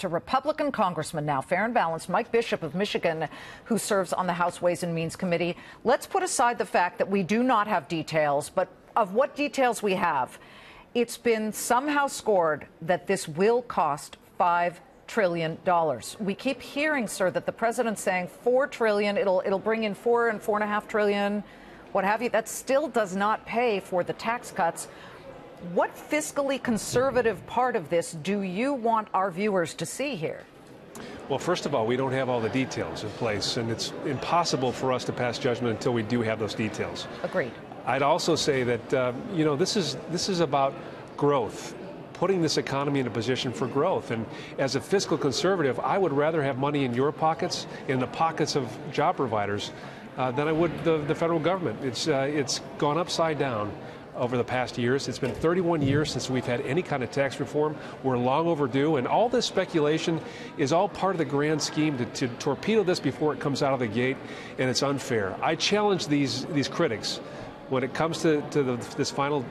to Republican Congressman, now fair and balanced, Mike Bishop of Michigan, who serves on the House Ways and Means Committee. Let's put aside the fact that we do not have details, but of what details we have, it's been somehow scored that this will cost $5 trillion. We keep hearing, sir, that the president's saying $4 trillion. It'll bring in $4 and $4.5 trillion, what have you. That still does not pay for the tax cuts. What fiscally conservative part of this do you want our viewers to see here? Well, first of all, we don't have all the details in place, and it's impossible for us to pass judgment until we do have those details. Agreed. I'd also say that, this is about growth, putting this economy in a position for growth. And as a fiscal conservative, I would rather have money in your pockets, in the pockets of job providers, than I would the federal government. It's gone upside down over the past years. It's been 31 years since we've had any kind of tax reform. We're long overdue, and all this speculation is all part of the grand scheme to torpedo this before it comes out of the gate, and it's unfair. I challenge these critics when it comes to this final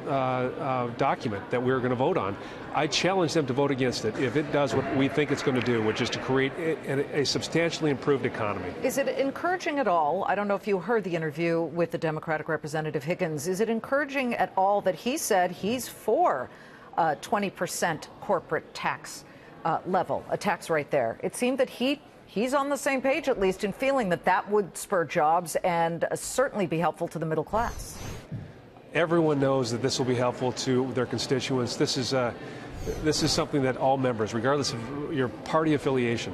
document that we're going to vote on. I challenge them to vote against it if it does what we think it's going to do, which is to create a substantially improved economy. Is it encouraging at all? I don't know if you heard the interview with the Democratic Representative Higgins. Is it encouraging at all that he said he's for 20% corporate tax level, a tax rate there? It seemed that he's on the same page, at least, in feeling that that would spur jobs and certainly be helpful to the middle class. Everyone knows that this will be helpful to their constituents. This is something that all members, regardless of your party affiliation,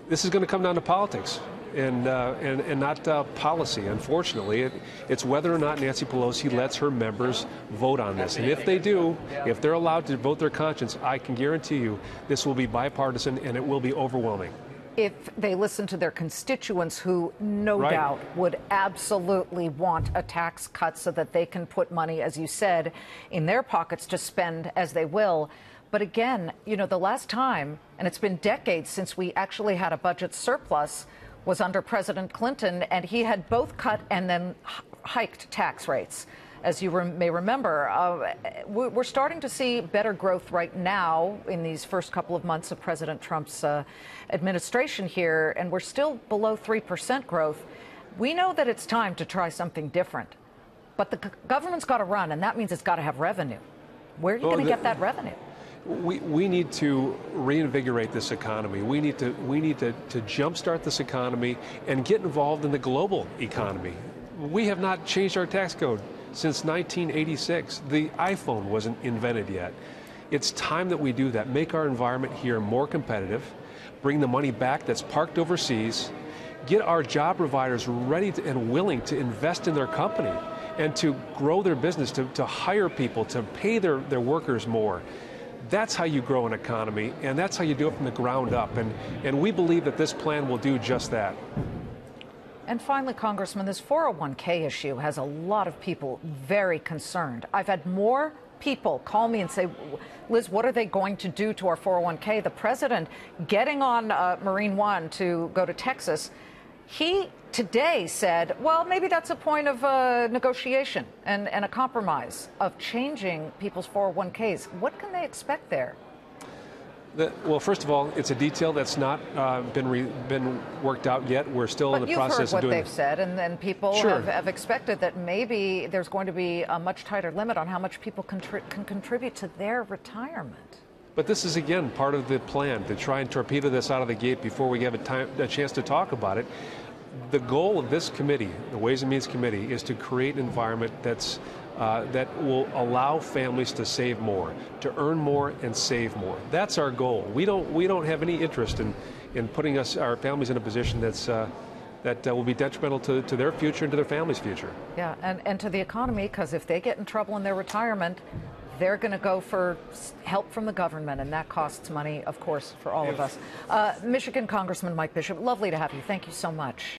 this is going to come down to politics and not policy. Unfortunately, it's whether or not Nancy Pelosi lets her members vote on this. And if they do, if they're allowed to vote their conscience, I can guarantee you this will be bipartisan and it will be overwhelming. If they listen to their constituents who no doubt would absolutely want a tax cut so that they can put money, as you said, in their pockets to spend as they will. But again, the last time, and it's been decades since we actually had a budget surplus, was under President Clinton, and he had both cut and then hiked tax rates. As you may remember, we're starting to see better growth right now in these first couple of months of President Trump's administration here, and we're still below 3% growth. We know that it's time to try something different, but the government's got to run, and that means it's got to have revenue. Where are you going to get that revenue? We need to reinvigorate this economy. We need to jumpstart this economy and get involved in the global economy. We have not changed our tax code since 1986. The iPhone wasn't invented yet. It's time that we do that, make our environment here more competitive, bring the money back that's parked overseas, get our job providers ready and willing to invest in their company and to grow their business, to hire people, to pay their workers more. That's how you grow an economy, and that's how you do it from the ground up. And we believe that this plan will do just that. And finally, Congressman, this 401k issue has a lot of people very concerned. I've had more people call me and say, Liz, what are they going to do to our 401k? The president getting on Marine One to go to Texas, he today said, well, maybe that's a point of negotiation and a compromise of changing people's 401ks. What can they expect there? Well, first of all, it's a detail that's not been worked out yet. We're still in the process of doing it. But you've heard what they've said, and then people have expected that maybe there's going to be a much tighter limit on how much people can contribute to their retirement. But this is, again, part of the plan to try and torpedo this out of the gate before we have a chance to talk about it. The goal of this committee, the Ways and Means Committee, is to create an environment that will allow families to save more, to earn more and save more. That's our goal. We don't have any interest in putting our families in a position that will be detrimental to their future and to their family's future. Yeah, and to the economy, because if they get in trouble in their retirement, they're going to go for help from the government, and that costs money, of course, for all of us. Michigan Congressman Mike Bishop, lovely to have you. Thank you so much.